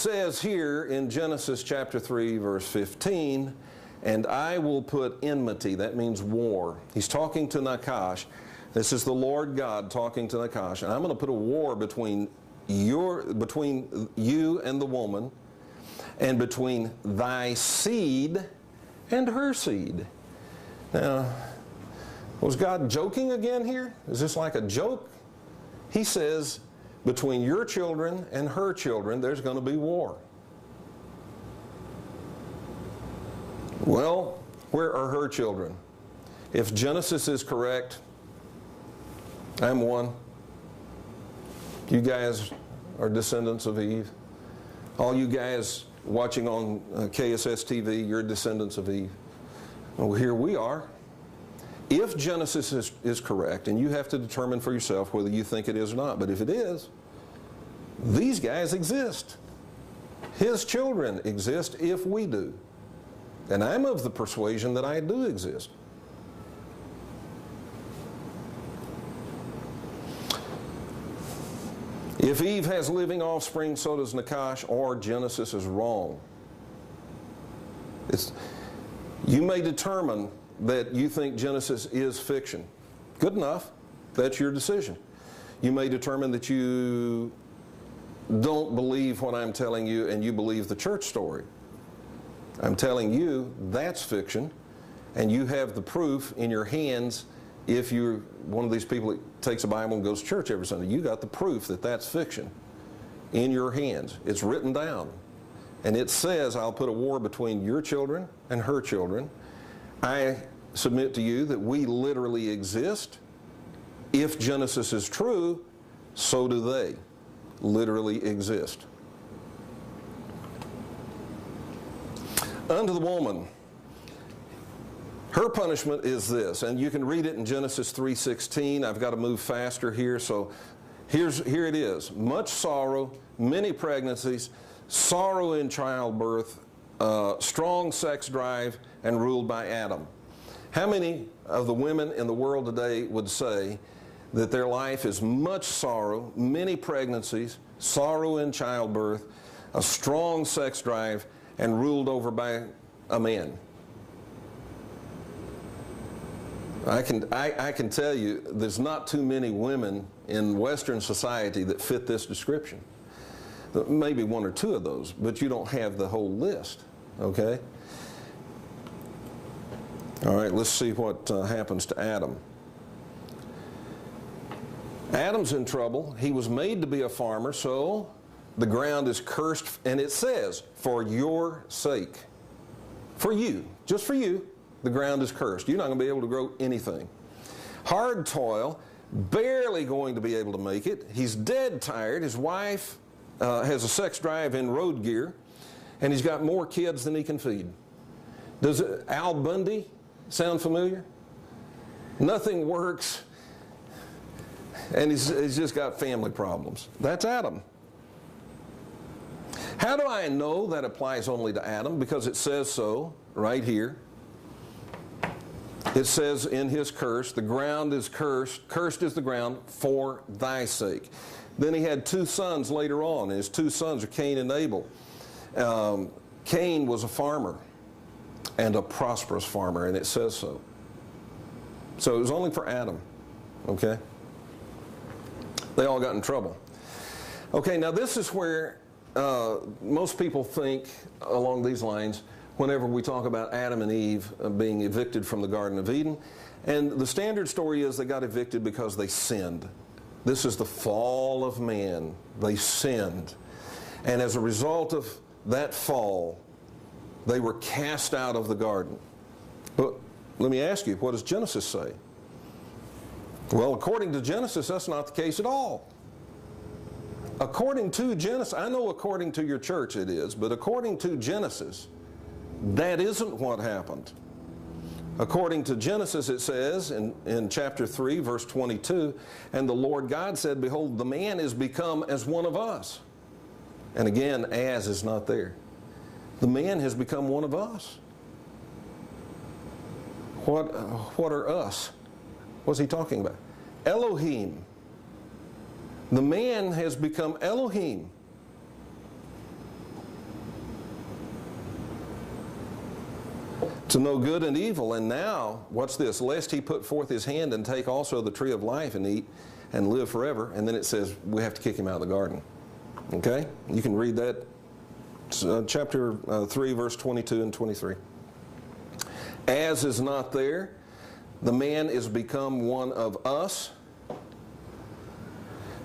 says here in Genesis chapter 3, verse 15, and I will put enmity, that means war. He's talking to Nakash. This is the Lord God talking to Nakash. And I'm going to put a war between you and the woman, and between thy seed and her seed. Now, was God joking again here? Is this like a joke? He says, between your children and her children, there's going to be war. Well, where are her children? If Genesis is correct, I'm one. You guys are descendants of Eve. All you guys watching on KSS TV, you're descendants of Eve. Well, here we are. If Genesis is correct, and you have to determine for yourself whether you think it is or not, but if it is, these guys exist. His children exist if we do. And I'm of the persuasion that I do exist. If Eve has living offspring, so does Nakash, or Genesis is wrong. You may determine that you think Genesis is fiction. Good enough. That's your decision. You may determine that you don't believe what I'm telling you and you believe the church story. I'm telling you that's fiction, and you have the proof in your hands. If you're one of these people that takes a Bible and goes to church every Sunday, you got the proof that that's fiction in your hands. It's written down. And it says, I'll put a war between your children and her children. I submit to you that we literally exist. If Genesis is true, so do they literally exist. Unto the woman, her punishment is this, and you can read it in Genesis 3:16. I've got to move faster here, so here it is. Much sorrow, many pregnancies, sorrow in childbirth, strong sex drive, and ruled by Adam. How many of the women in the world today would say that their life is much sorrow, many pregnancies, sorrow in childbirth, a strong sex drive, and ruled over by a man? I can tell you there's not too many women in Western society that fit this description. Maybe one or two of those, but you don't have the whole list, okay? All right, let's see what happens to Adam. Adam's in trouble. He was made to be a farmer, so the ground is cursed, and it says, for your sake. For you, just for you, the ground is cursed. You're not going to be able to grow anything. Hard toil, barely going to be able to make it. He's dead tired. His wife has a sex drive in road gear, and he's got more kids than he can feed. Does Al Bundy sound familiar? Nothing works, and he's just got family problems. That's Adam. How do I know that applies only to Adam? Because it says so right here. It says in his curse, the ground is cursed. Cursed is the ground for thy sake. Then he had two sons later on, and his two sons are Cain and Abel. Cain was a farmer, and a prosperous farmer, and it says so. So it was only for Adam, okay? They all got in trouble. Okay, now this is where most people think along these lines whenever we talk about Adam and Eve being evicted from the Garden of Eden. And the standard story is they got evicted because they sinned. This is the fall of man. They sinned. And as a result of that fall, they were cast out of the garden. But let me ask you, what does Genesis say? Well, according to Genesis, that's not the case at all. According to Genesis, I know according to your church it is, but according to Genesis, that isn't what happened. According to Genesis, it says in chapter 3, verse 22, and the Lord God said, behold, the man is become as one of us. And again, as is not there. The man has become one of us. What are us? What's he talking about? Elohim. The man has become Elohim. to know good and evil. And now, what's this? Lest he put forth his hand and take also the tree of life and eat and live forever. And then it says we have to kick him out of the garden. Okay? You can read that. Chapter 3, verse 22 and 23. As is not there, the man is become one of us.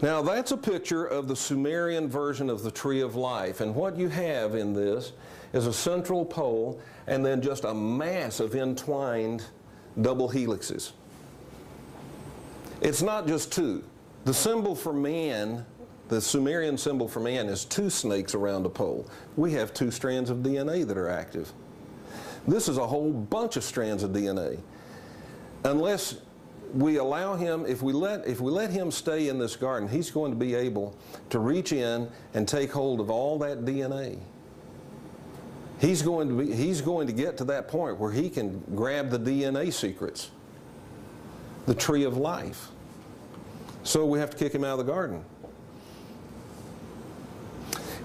Now that's a picture of the Sumerian version of the tree of life. And what you have in this is a central pole and then just a mass of entwined double helixes. It's not just two. The symbol for man, the Sumerian symbol for man, is two snakes around a pole. We have two strands of DNA that are active. This is a whole bunch of strands of DNA. Unless we allow him, if we let him stay in this garden, he's going to be able to reach in and take hold of all that DNA. He's going to get to that point where he can grab the DNA secrets, the tree of life. So we have to kick him out of the garden.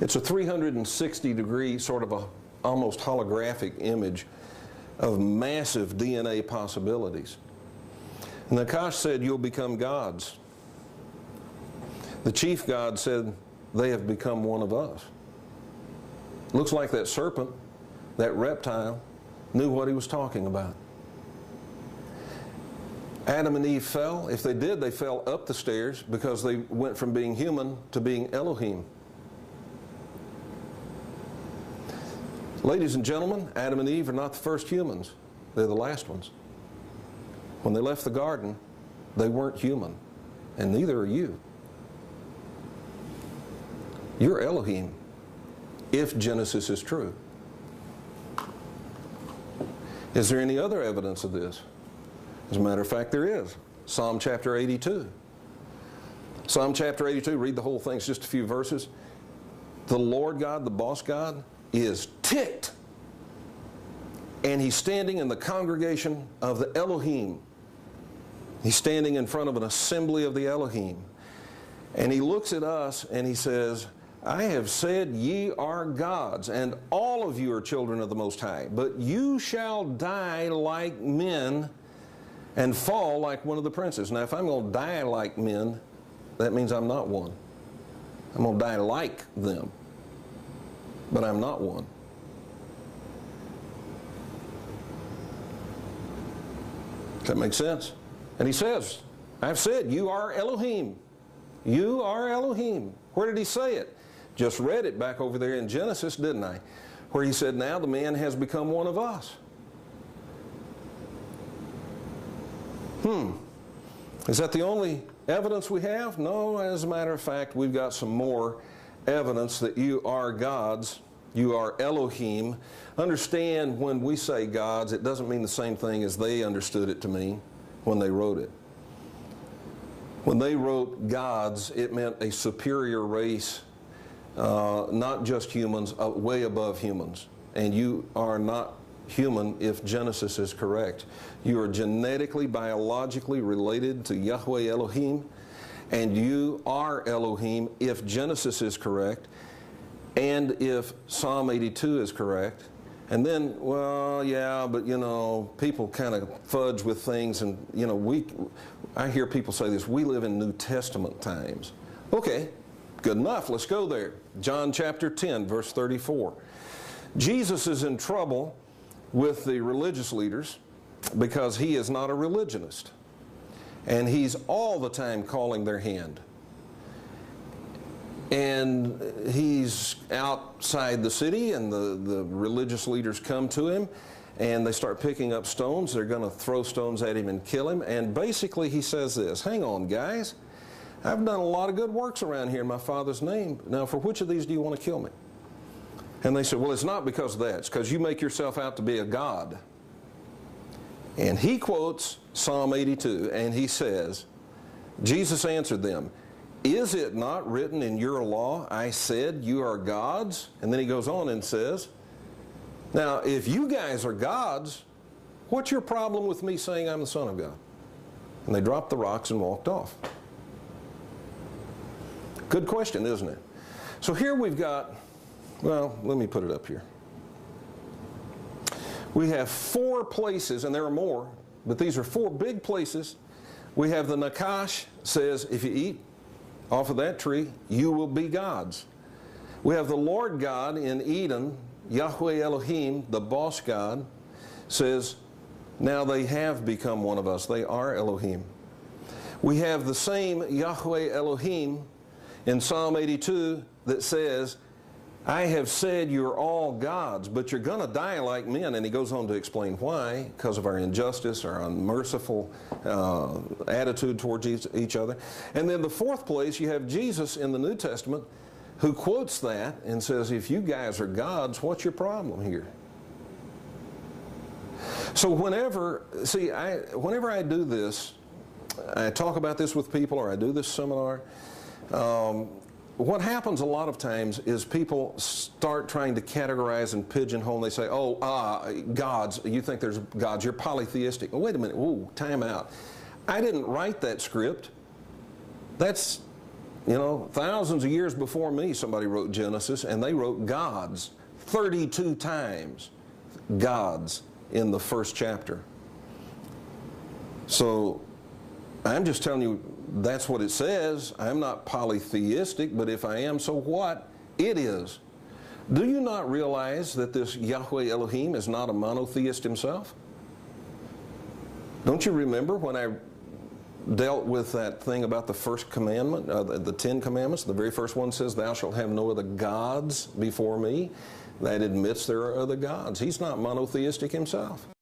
It's a 360-degree sort of a almost holographic image of massive DNA possibilities. And Nakash said, you'll become gods. The chief god said, they have become one of us. Looks like that serpent, that reptile, knew what he was talking about. Adam and Eve fell. If they did, they fell up the stairs because they went from being human to being Elohim. Ladies and gentlemen, Adam and Eve are not the first humans. They're the last ones. When they left the garden, they weren't human, and neither are you. You're Elohim, if Genesis is true. Is there any other evidence of this? As a matter of fact, there is. Psalm chapter 82. Psalm chapter 82, read the whole thing, it's just a few verses. The Lord God, the boss God, is ticked. And he's standing in the congregation of the Elohim. He's standing in front of an assembly of the Elohim. And he looks at us and he says, I have said ye are gods, and all of you are children of the Most High. But you shall die like men and fall like one of the princes. Now, if I'm going to die like men, that means I'm not one. I'm going to die like them, but I'm not one. Does that make sense? And he says, I've said, you are Elohim. You are Elohim. Where did he say it? Just read it back over there in Genesis, didn't I? Where he said, now the man has become one of us. Is that the only evidence we have? No, as a matter of fact, we've got some more evidence that you are gods. You are Elohim. Understand, when we say gods, it doesn't mean the same thing as they understood it to mean when they wrote it. When they wrote gods, it meant a superior race, not just humans, way above humans. And you are not human if Genesis is correct. You are genetically, biologically related to Yahweh Elohim, and you are Elohim if Genesis is correct, and if Psalm 82 is correct. And then, well, yeah, but you know, people kind of fudge with things, and you know, I hear people say this, we live in New Testament times. Okay, good enough, let's go there. John chapter 10, verse 34. Jesus is in trouble with the religious leaders because he is not a religionist. And he's all the time calling their hand. And he's outside the city, and the religious leaders come to him, and they start picking up stones. They're going to throw stones at him and kill him. And basically he says this, hang on, guys. I've done a lot of good works around here in my Father's name. Now, for which of these do you want to kill me? And they said, well, it's not because of that. It's because you make yourself out to be a god. And he quotes Psalm 82, and he says, Jesus answered them, is it not written in your law, I said you are gods? And then he goes on and says, now, if you guys are gods, what's your problem with me saying I'm the Son of God? And they dropped the rocks and walked off. Good question, isn't it? So here we've got, well, let me put it up here. We have 4 places, and there are more, but these are 4 big places. We have the Nakash says, if you eat off of that tree, you will be gods. We have the Lord God in Eden, Yahweh Elohim, the boss God, says, now they have become one of us. They are Elohim. We have the same Yahweh Elohim in Psalm 82 that says, I have said you're all gods, but you're going to die like men. And he goes on to explain why, because of our injustice, our unmerciful attitude towards each other. And then the 4th place, you have Jesus in the New Testament who quotes that and says, if you guys are gods, what's your problem here? So whenever I do this, I talk about this with people, or I do this seminar, what happens a lot of times is people start trying to categorize and pigeonhole, and they say, gods, you think there's gods, you're polytheistic. Oh, wait a minute, whoa, time out. I didn't write that script. That's, thousands of years before me, somebody wrote Genesis, and they wrote gods 32 times, gods, in the 1st chapter. So I'm just telling you, that's what it says. I'm not polytheistic, but if I am, so what? It is. Do you not realize that this Yahweh Elohim is not a monotheist himself? Don't you remember when I dealt with that thing about the first commandment, the 10 commandments? The very first one says, thou shalt have no other gods before me. That admits there are other gods. He's not monotheistic himself.